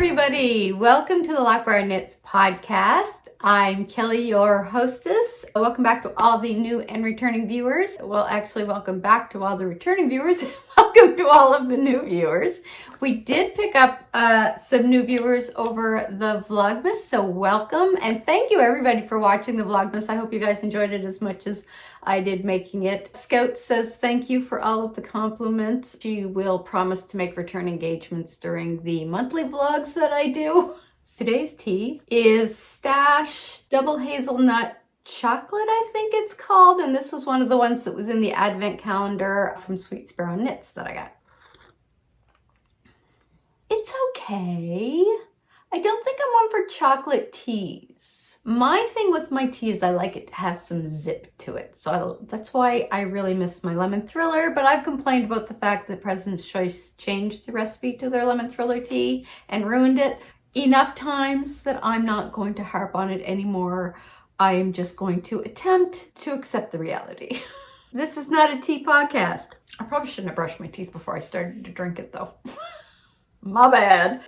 everybody. Welcome to the Loch Briar Knits podcast. I'm Kelly, your hostess. Welcome back to all the new and returning viewers. Well, actually, welcome back to all the returning viewers. Welcome to all of the new viewers. We did pick up some new viewers over the Vlogmas, so welcome. And thank you, everybody, for watching the Vlogmas. I hope you guys enjoyed it as much as I did making it. Scout says thank you for all of the compliments. She will promise to make return engagements during the monthly vlogs that I do. Today's tea is Stash Double Hazelnut Chocolate, I think it's called. And this was one of the ones that was in the advent calendar from Sweet Sparrow Knits that I got. It's okay. I don't think I'm one for chocolate teas. My thing with my tea is I like it to have some zip to it. So that's why I really miss my lemon thriller. But I've complained about the fact that President's Choice changed the recipe to their lemon thriller tea and ruined it enough times that I'm not going to harp on it anymore. I am just going to attempt to accept the reality. This is not a tea podcast. I probably shouldn't have brushed my teeth before I started to drink it though. My bad.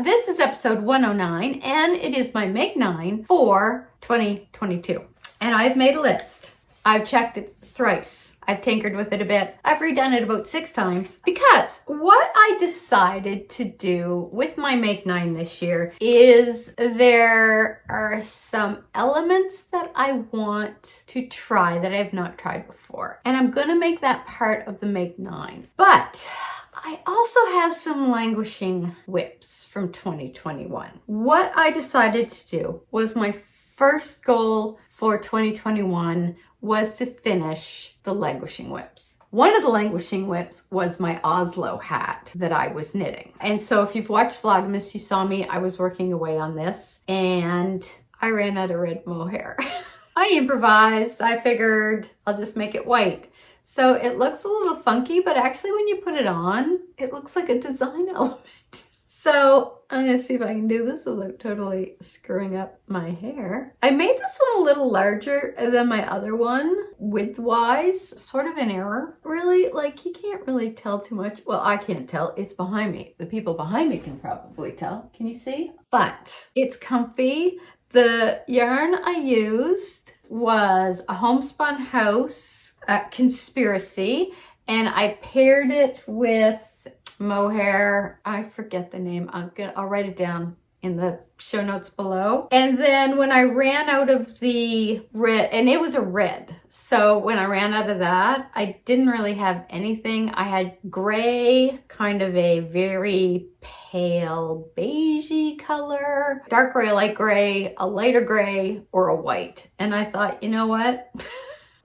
This is episode 109 and it is my Make 9 for 2022. And I've made a list. I've checked it thrice. I've tinkered with it a bit. I've redone it about 6 times because what I decided to do with my Make 9 this year is there are some elements that I want to try that I have not tried before. And I'm going to make that part of the Make 9. But I also have some languishing whips from 2021. What I decided to do was my first goal for 2021 was to finish the languishing whips. One of the languishing whips was my Oslo hat that I was knitting. And so if you've watched Vlogmas, you saw me, I was working away on this and I ran out of red mohair. I improvised, I figured I'll just make it white. So it looks a little funky, but actually when you put it on, it looks like a design element. So I'm gonna see if I can do this without totally screwing up my hair. I made this one a little larger than my other one, width-wise, sort of an error. Really, like you can't really tell too much. Well, I can't tell, it's behind me. The people behind me can probably tell. Can you see? But it's comfy. The yarn I used was a Homespun House Conspiracy, and I paired it with Mohair. I forget the name. I'll write it down in the show notes below. And then when I ran out of the red, and it was a red, so when I ran out of that, I didn't really have anything. I had gray, kind of a very pale beigey color, dark gray, light gray, a lighter gray, or a white. And I thought, you know what?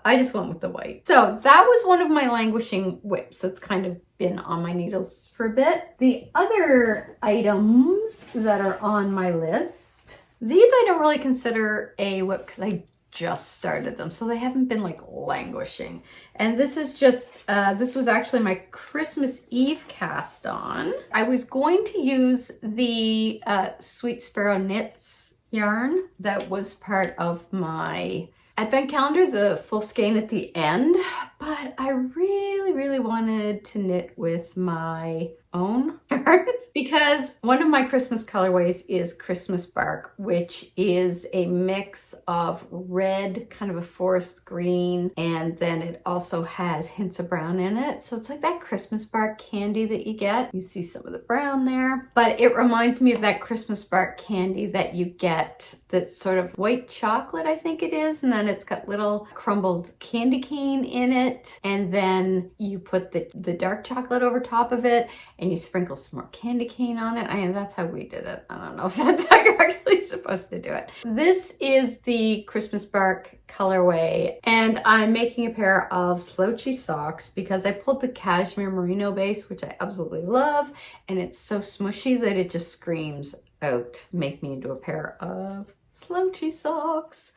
I just went with the white. So that was one of my languishing whips that's kind of been on my needles for a bit. The other items that are on my list, these I don't really consider a whip because I just started them. So they haven't been like languishing. And this is just, this was actually my Christmas Eve cast on. I was going to use the Sweet Sparrow Knits yarn that was part of my advent calendar, the full skein at the end, but I really wanted to knit with my own yarn because one of my Christmas colorways is Christmas Bark, which is a mix of red, kind of a forest green, and then it also has hints of brown in it. So it's like that Christmas Bark candy that you get. You see some of the brown there, but it reminds me of that Christmas Bark candy that you get that's sort of white chocolate, I think it is, and then it's got little crumbled candy cane in it, and then you put the dark chocolate over top of it, and you sprinkle some more candy cane on it. I mean, that's how we did it. I don't know if that's how you're actually supposed to do it. This is the Christmas Bark colorway, and I'm making a pair of Slouchy socks because I pulled the cashmere merino base, which I absolutely love, and it's so smushy that it just screams out, make me into a pair of Slouchy socks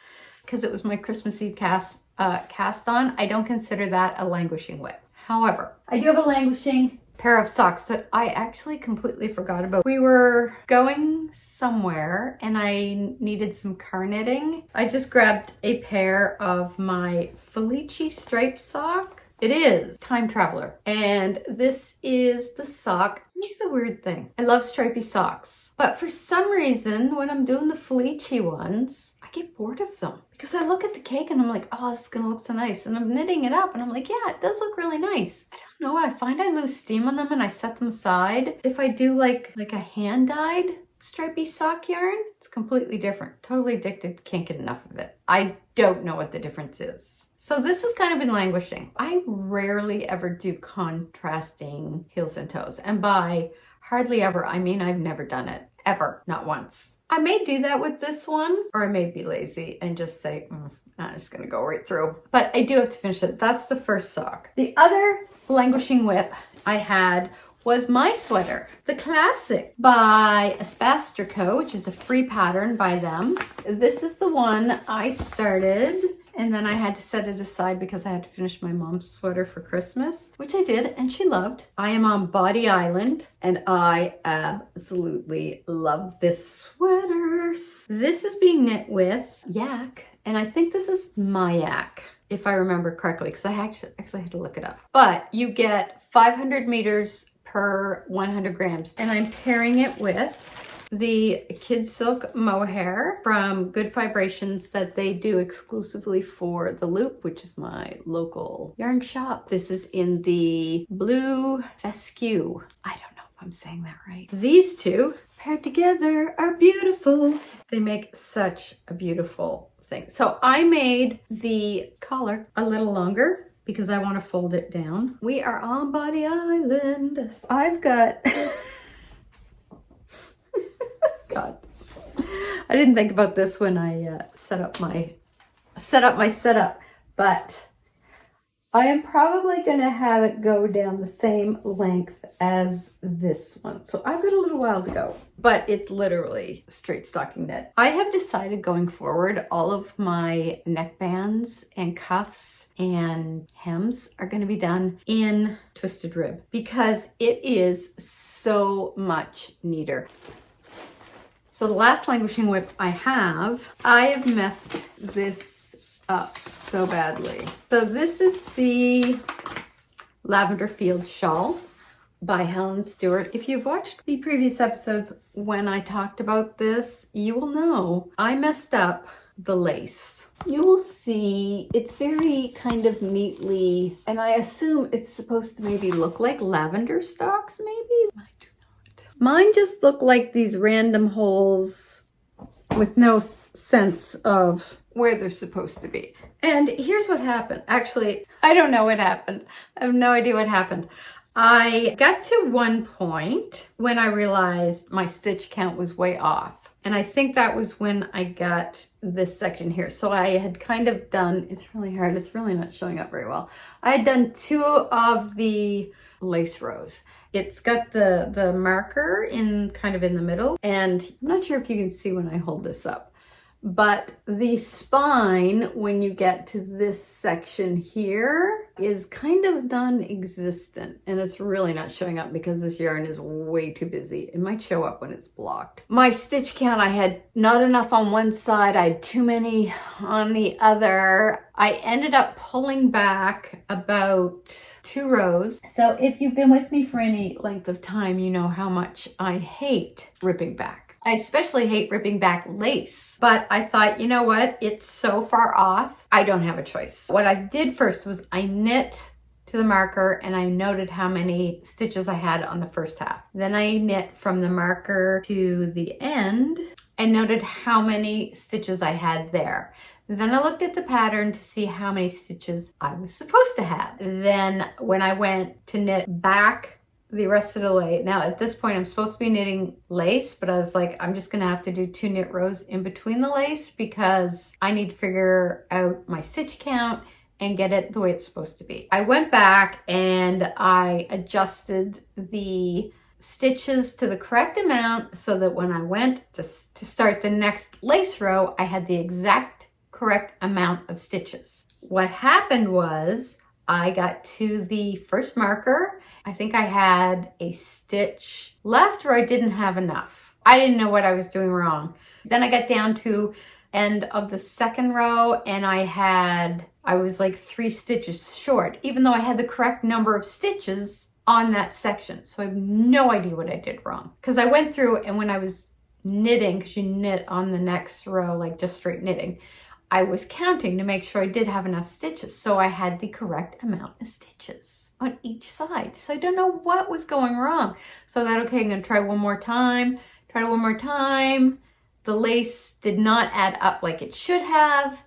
because it was my Christmas Eve cast on. I don't consider that a languishing whip. However, I do have a languishing pair of socks that I actually completely forgot about. We were going somewhere and I needed some car knitting. I just grabbed a pair of my Felici striped sock It is Time Traveler. And this is the sock. Here's the weird thing. I love stripy socks. But for some reason, when I'm doing the fleechy ones, I get bored of them. Because I look at the cake and I'm like, oh, this is going to look so nice. And I'm knitting it up and I'm like, yeah, it does look really nice. I don't know. I find I lose steam on them and I set them aside. If I do like a hand-dyed stripy sock yarn, it's completely different. Totally addicted, can't get enough of it. I don't know what the difference is. So this has kind of been languishing. I rarely ever do contrasting heels and toes. And by hardly ever, I mean I've never done it. Ever. Not once. I may do that with this one, or I may be lazy and just say, I'm just gonna go right through. But I do have to finish it. That's the first sock. The other languishing whip I had was my sweater, the classic by Espace Tricot, which is a free pattern by them. This is the one I started, and then I had to set it aside because I had to finish my mom's sweater for Christmas, which I did, and she loved. I am on Body Island, and I absolutely love this sweater. This is being knit with MYak, and I think this is MYak, if I remember correctly, because I actually had to look it up. But you get 500 meters per 100 grams. And I'm pairing it with the Kid Silk Mohair from Good Fibrations that they do exclusively for The Loop, which is my local yarn shop. This is in the blue Fescue. I don't know if I'm saying that right. These two paired together are beautiful. They make such a beautiful thing. So I made the collar a little longer because I want to fold it down. We are on Body Island. I've got, God, I didn't think about this when I set up my setup, but I am probably gonna have it go down the same length as this one. So I've got a little while to go, but it's literally straight stocking knit. I have decided going forward, all of my neckbands and cuffs and hems are gonna be done in twisted rib because it is so much neater. So the last languishing whip I have messed this up so badly. So this is the Lavender Field Shawl by Helen Stewart. If you've watched the previous episodes when I talked about this, you will know I messed up the lace. You will see it's very kind of neatly, and I assume it's supposed to maybe look like lavender stalks, maybe? I do not. Mine just look like these random holes with no sense of where they're supposed to be. And here's what happened. Actually, I don't know what happened. I have no idea what happened. I got to one point when I realized my stitch count was way off. And I think that was when I got this section here. So I had kind of done, it's really hard, it's really not showing up very well. I had done 2 of the lace rows. It's got the marker in kind of in the middle, and I'm not sure if you can see when I hold this up, but the spine, when you get to this section here, is kind of non-existent, and it's really not showing up because this yarn is way too busy. It might show up when it's blocked. My stitch count, I had not enough on one side, I had too many on the other. I ended up pulling back about 2 rows. So if you've been with me for any length of time, you know how much I hate ripping back. I especially hate ripping back lace, but I thought, you know what? It's so far off, I don't have a choice. What I did first was I knit to the marker and I noted how many stitches I had on the first half. Then I knit from the marker to the end and noted how many stitches I had there. Then I looked at the pattern to see how many stitches I was supposed to have. Then when I went to knit back the rest of the way. Now at this point I'm supposed to be knitting lace, but I was like, I'm just gonna have to do 2 knit rows in between the lace because I need to figure out my stitch count and get it the way it's supposed to be. I went back and I adjusted the stitches to the correct amount so that when I went to start the next lace row, I had the exact correct amount of stitches. What happened was I got to the first marker. I think I had a stitch left or I didn't have enough. I didn't know what I was doing wrong. Then I got down to end of the second row, and I was like 3 stitches short, even though I had the correct number of stitches on that section. So I have no idea what I did wrong. Because I went through, and when I was knitting, because you knit on the next row, like just straight knitting, I was counting to make sure I did have enough stitches. So I had the correct amount of stitches on each side. So I don't know what was going wrong. So I thought, okay, I'm gonna try one more time, try it one more time. The lace did not add up like it should have.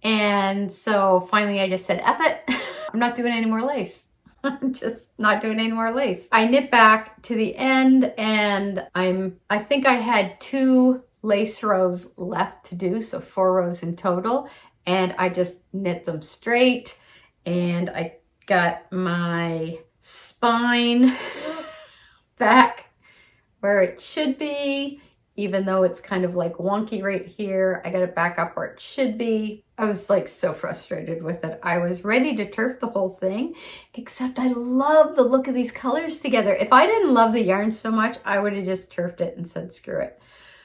And so finally I just said, F it, I'm not doing any more lace. I'm just not doing any more lace. I knit back to the end, and I think I had 2 lace rows left to do, so 4 rows in total, and I just knit them straight, and I got my spine back where it should be, even though it's kind of like wonky right here. I got it back up where it should be. I was like so frustrated with it. I was ready to turf the whole thing, except I love the look of these colors together. If I didn't love the yarn so much, I would have just turfed it and said, screw it.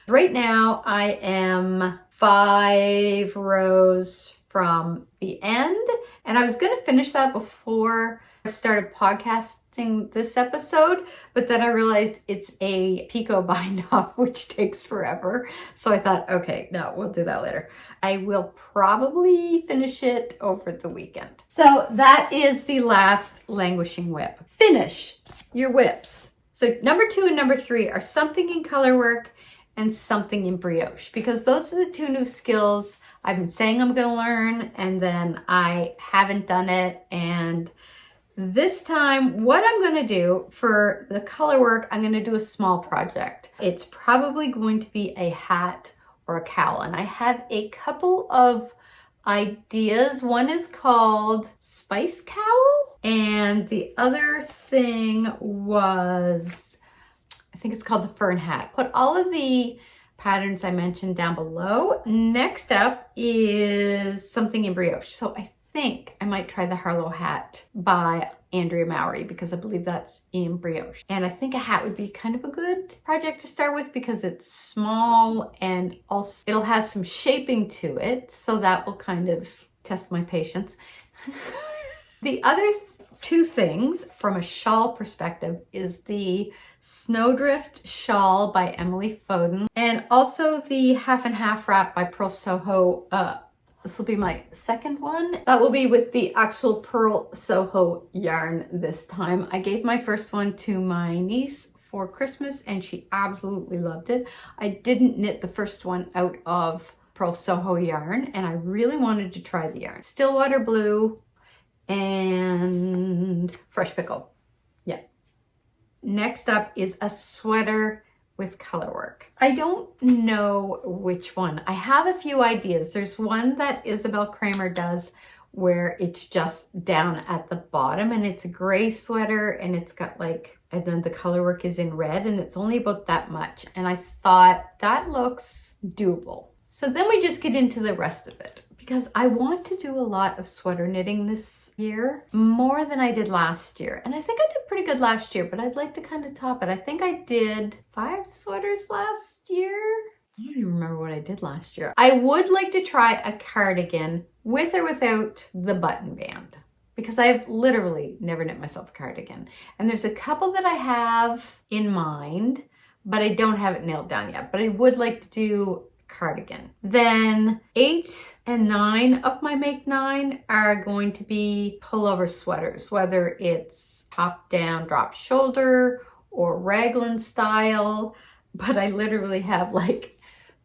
Right now, I am 5 rows from the end, and I was gonna finish that before I started podcasting this episode, but then I realized it's a picot bind off, which takes forever. So I thought, okay, no, we'll do that later. I will probably finish it over the weekend. So that is the last languishing whip. Finish your whips. So number 2 and number 3 are something in color work and something in brioche, because those are the 2 new skills I've been saying I'm gonna learn, and then I haven't done it. And this time, what I'm going to do for the color work, I'm going to do a small project. It's probably going to be a hat or a cowl, and I have a couple of ideas. One is called Spice Cowl, and the other thing was, I think it's called the Fern Hat. Put all of the patterns I mentioned down below. Next up is something in brioche. So I think I might try the Harlow hat by Andrea Mowry, because I believe that's in brioche. And I think a hat would be kind of a good project to start with, because it's small and also it'll have some shaping to it. So that will kind of test my patience. The other 2 things from a shawl perspective is the Snowdrift Shawl by Emily Foden, and also the Half and Half Wrap by Pearl Soho. This will be my second one. That will be with the actual Pearl Soho yarn this time. I gave my first one to my niece for Christmas, and she absolutely loved it. I didn't knit the first one out of Pearl Soho yarn, and I really wanted to try the yarn. Stillwater Blue and Fresh Pickle. Yeah. Next up is a sweater with color work. I don't know which one. I have a few ideas. There's one that Isabel Kramer does where it's just down at the bottom, and it's a gray sweater, and it's got like, and then the color work is in red, and it's only about that much. And I thought that looks doable. So then we just get into the rest of it, because I want to do a lot of sweater knitting this year, more than I did last year. And I think I did pretty good last year, but I'd like to kind of top it. I think I did 5 sweaters last year. I don't even remember what I did last year. I would like to try a cardigan with or without the button band, because I've literally never knit myself a cardigan. And there's a couple that I have in mind, but I don't have it nailed down yet. But I would like to do cardigan. Then 8 and 9 of my Make 9 are going to be pullover sweaters, whether it's top down drop shoulder or raglan style. But I literally have like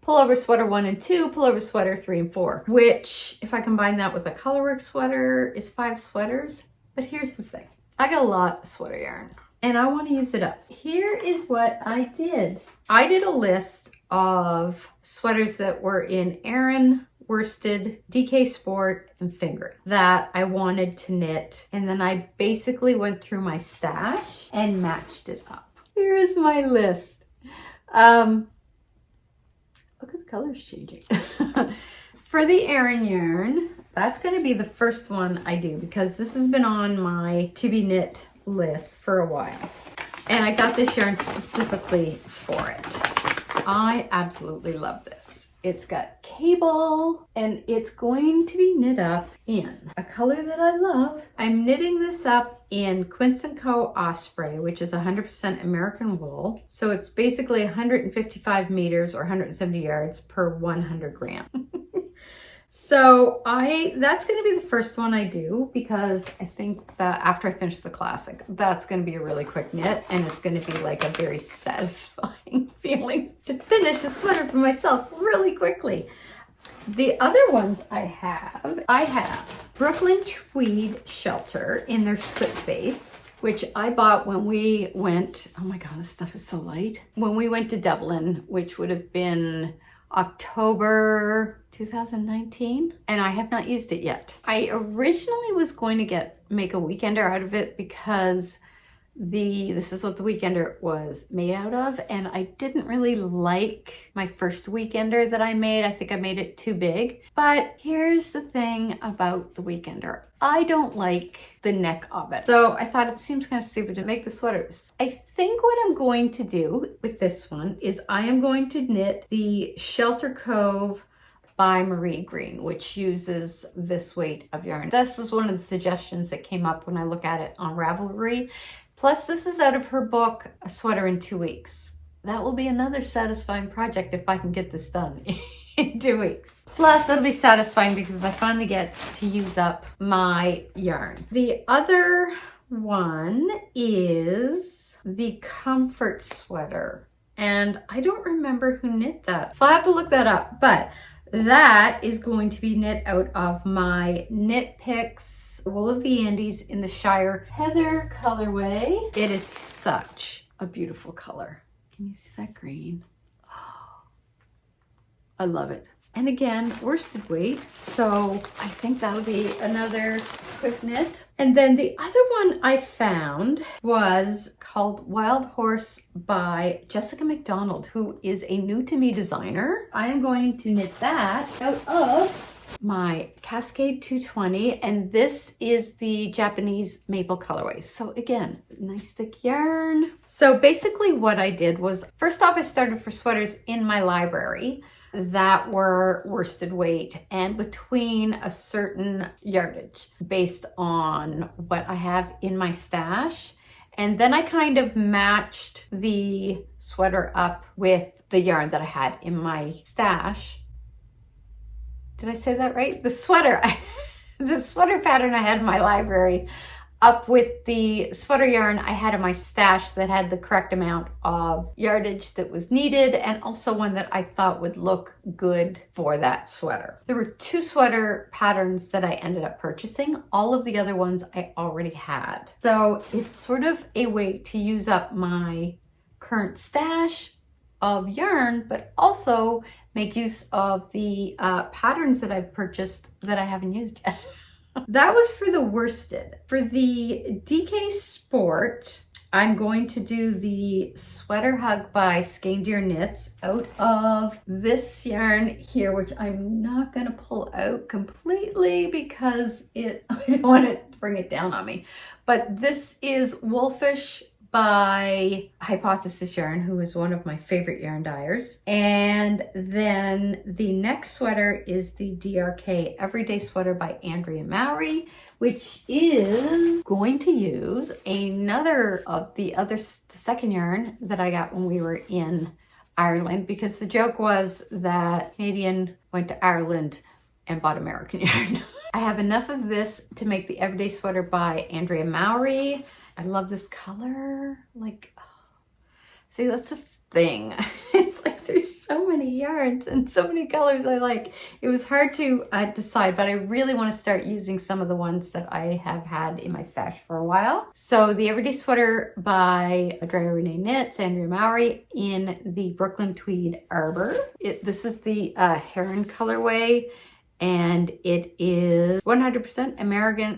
pullover sweater 1 and 2, pullover sweater 3 and 4, which if I combine that with a colorwork sweater is 5 sweaters. But here's the thing, I got a lot of sweater yarn and I want to use it up. Here is what I did. I did a list of sweaters that were in Aran, worsted, DK Sport, and Finger that I wanted to knit. And then I basically went through my stash and matched it up. Here is my list. Look at the colors changing. For the Aran yarn, that's going to be the first one I do, because this has been on my to be knit list for a while. And I got this yarn specifically for it. I absolutely love this. It's got cable, and it's going to be knit up in a color that I love. I'm knitting this up in Quince & Co. Osprey, which is 100% American wool. So it's basically 155 meters or 170 yards per 100 gram. So that's going to be the first one I do, because I think that after I finish the classic, that's going to be a really quick knit, and it's going to be like a very satisfying feeling to finish a sweater for myself really quickly. The other ones I have Brooklyn Tweed Shelter in their soot base, which I bought when we went, oh my God, this stuff is so light. When we went to Dublin, which would have been October 2019, and I have not used it yet. I originally was going to make a weekender out of it because this is what the weekender was made out of, and I didn't really like my first weekender that I made. I think I made it too big. But here's the thing about the weekender. I don't like the neck of it. So I thought it seems kind of stupid to make the sweaters. I think what I'm going to do with this one is I am going to knit the Shelter Cove by Marie Green, which uses this weight of yarn. This is one of the suggestions that came up when I look at it on Ravelry. Plus, this is out of her book, A Sweater in 2 Weeks. That will be another satisfying project if I can get this done in 2 weeks. Plus, it'll be satisfying because I finally get to use up my yarn. The other one is the Comfort Sweater, and I don't remember who knit that, so I have to look that up. But that is going to be knit out of my Knit Picks Wool of the Andes in the Shire Heather colorway. It is such a beautiful color. Can you see that green? Oh, I love it. And again, worsted weight, so I think that'll be another quick knit. And then the other one I found was called Wild Horse by Jessica McDonald, who is a new to me designer. I am going to knit that out of my Cascade 220, and this is the Japanese maple colorway. So again, nice thick yarn. So basically what I did was, first off, I started for sweaters in my library that were worsted weight and between a certain yardage based on what I have in my stash. And then I kind of matched the sweater up with the yarn that I had in my stash. Did I say that right? The sweater pattern I had in my library up with the sweater yarn I had in my stash that had the correct amount of yardage that was needed, and also one that I thought would look good for that sweater. There were 2 sweater patterns that I ended up purchasing. All of the other ones I already had. So it's sort of a way to use up my current stash of yarn, but also make use of the patterns that I've purchased that I haven't used yet. That was for the worsted. For the DK Sport, I'm going to do the Sweater Hug by Skein Knits out of this yarn here, which I'm not going to pull out completely because I don't want it to bring it down on me. But this is Wolfish by Hypothesis Yarn, who is one of my favorite yarn dyers. And then the next sweater is the DRK Everyday Sweater by Andrea Mowry, which is going to use another of the second yarn that I got when we were in Ireland, because the joke was that Canadian went to Ireland and bought American yarn. I have enough of this to make the Everyday Sweater by Andrea Mowry. I love this color. Like, oh. See, that's a thing. It's like there's so many yarns and so many colors I like. It was hard to decide, but I really want to start using some of the ones that I have had in my stash for a while. So the Everyday Sweater by Drea Renee Knits, Andrea Mowry, in the Brooklyn Tweed Arbor. This is the Heron colorway, and it is 100%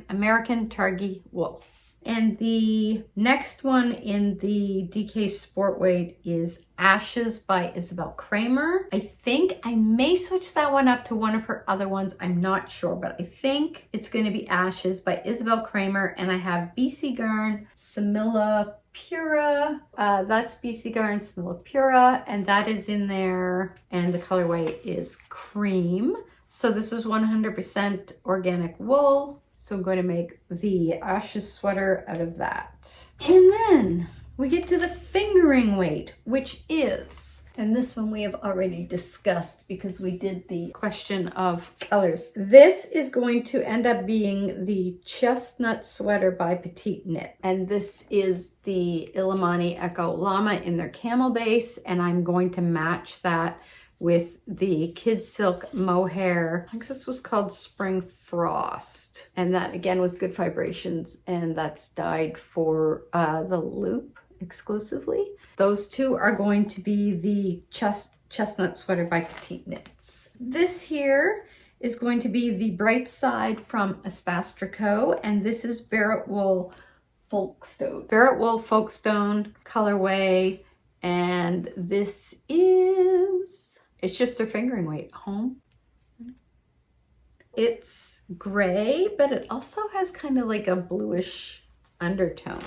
American Targhee wool. And the next one in the DK Sport Weight is Ashes by Isabel Kramer. I think I may switch that one up to one of her other ones. I'm not sure, but I think it's going to be Ashes by Isabel Kramer. And I have BC Garn, Samilla Pura. That's BC Gardens Vanilla Pura, and that is in there, and the colorway is cream. So this is 100% organic wool. So I'm going to make the Ashes sweater out of that. And then we get to the fingering weight, which is, and this one we have already discussed because we did the question of colors. This is going to end up being the Chestnut Sweater by Petite Knit. And this is the Illimani Echo Llama in their camel base. And I'm going to match that with the Kid Silk Mohair. I think this was called Spring Frost. And that again was good Fibrations, and that's dyed for the loop exclusively. Those two are going to be the Chestnut Sweater by Petite Knits. This here is going to be the Bright Side from Espace Tricot, and this is Barrett Wool Folkestone. Barrett Wool Folkestone colorway, and this is, it's just their fingering weight. Home. It's gray, but it also has kind of like a bluish undertone.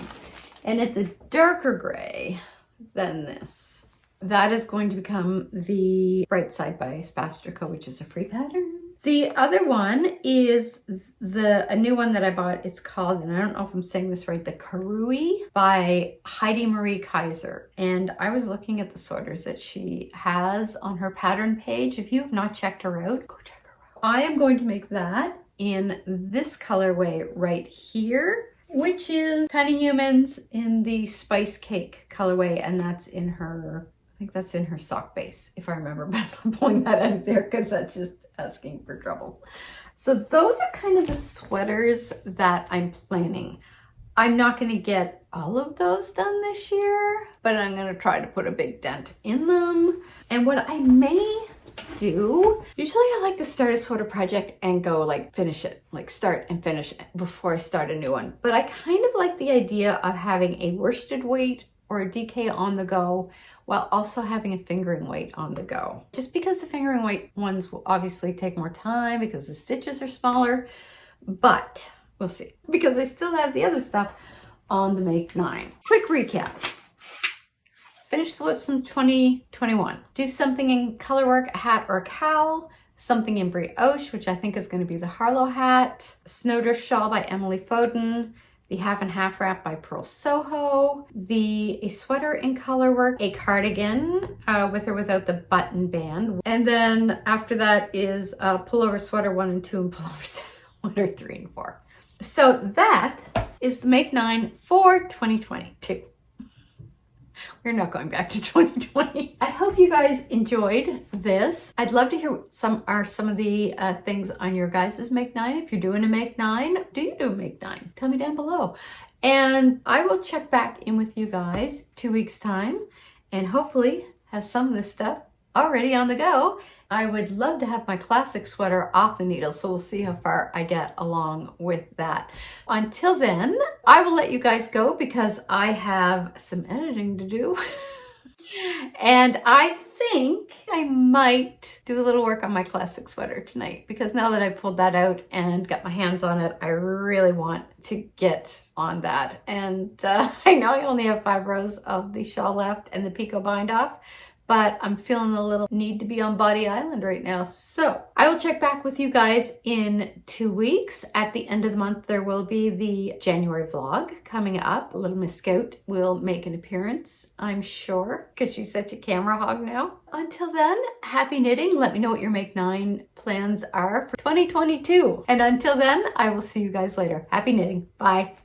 And it's a darker gray than this. That is going to become the Bright Side by Espace Tricot, which is a free pattern. The other one is a new one that I bought. It's called, and I don't know if I'm saying this right, the Karui by Heidi Marie Kaiser. And I was looking at the sweaters that she has on her pattern page. If you have not checked her out, go check her out. I am going to make that in this colorway right here, which is Tiny Humans in the Spice Cake colorway, and that's in her, I think that's in her sock base, if I remember, but I'm not pulling that out of there because that's just asking for trouble. So those are kind of the sweaters that I'm planning. I'm not going to get all of those done this year, but I'm going to try to put a big dent in them. And what I may do, usually I like to start a sweater project and go like finish it, like start and finish it before I start a new one. But I kind of like the idea of having a worsted weight or a DK on the go while also having a fingering weight on the go. Just because the fingering weight ones will obviously take more time because the stitches are smaller, but we'll see. Because I still have the other stuff on the Make 9. Quick recap. Finish the whips in 2021. Do something in colorwork, a hat or a cowl. Something in brioche, which I think is going to be the Harlow hat. Snowdrift Shawl by Emily Foden. The Half and Half Wrap by Pearl Soho. A sweater in colorwork. A cardigan with or without the button band. And then after that is a pullover sweater 1 and 2 and pullover set 1 or 3 and 4. So that is the Make 9 for 2022. We're not going back to 2020. I hope you guys enjoyed this. I'd love to hear what some of the things on your guys' Make 9. If you're doing a Make 9, do you do a Make 9? Tell me down below. And I will check back in with you guys 2 weeks time and hopefully have some of this stuff already on the go. I would love to have my classic sweater off the needle, so we'll see how far I get along with that. Until then, I will let you guys go because I have some editing to do. And I think I might do a little work on my classic sweater tonight because now that I pulled that out and got my hands on it, I really want to get on that. And I know I only have 5 rows of the shawl left and the picot bind off, but I'm feeling a little need to be on Body Island right now. So I will check back with you guys in 2 weeks. At the end of the month, there will be the January vlog coming up. Little Miss Scout will make an appearance, I'm sure, because she's such a camera hog now. Until then, happy knitting. Let me know what your Make 9 plans are for 2022. And until then, I will see you guys later. Happy knitting. Bye.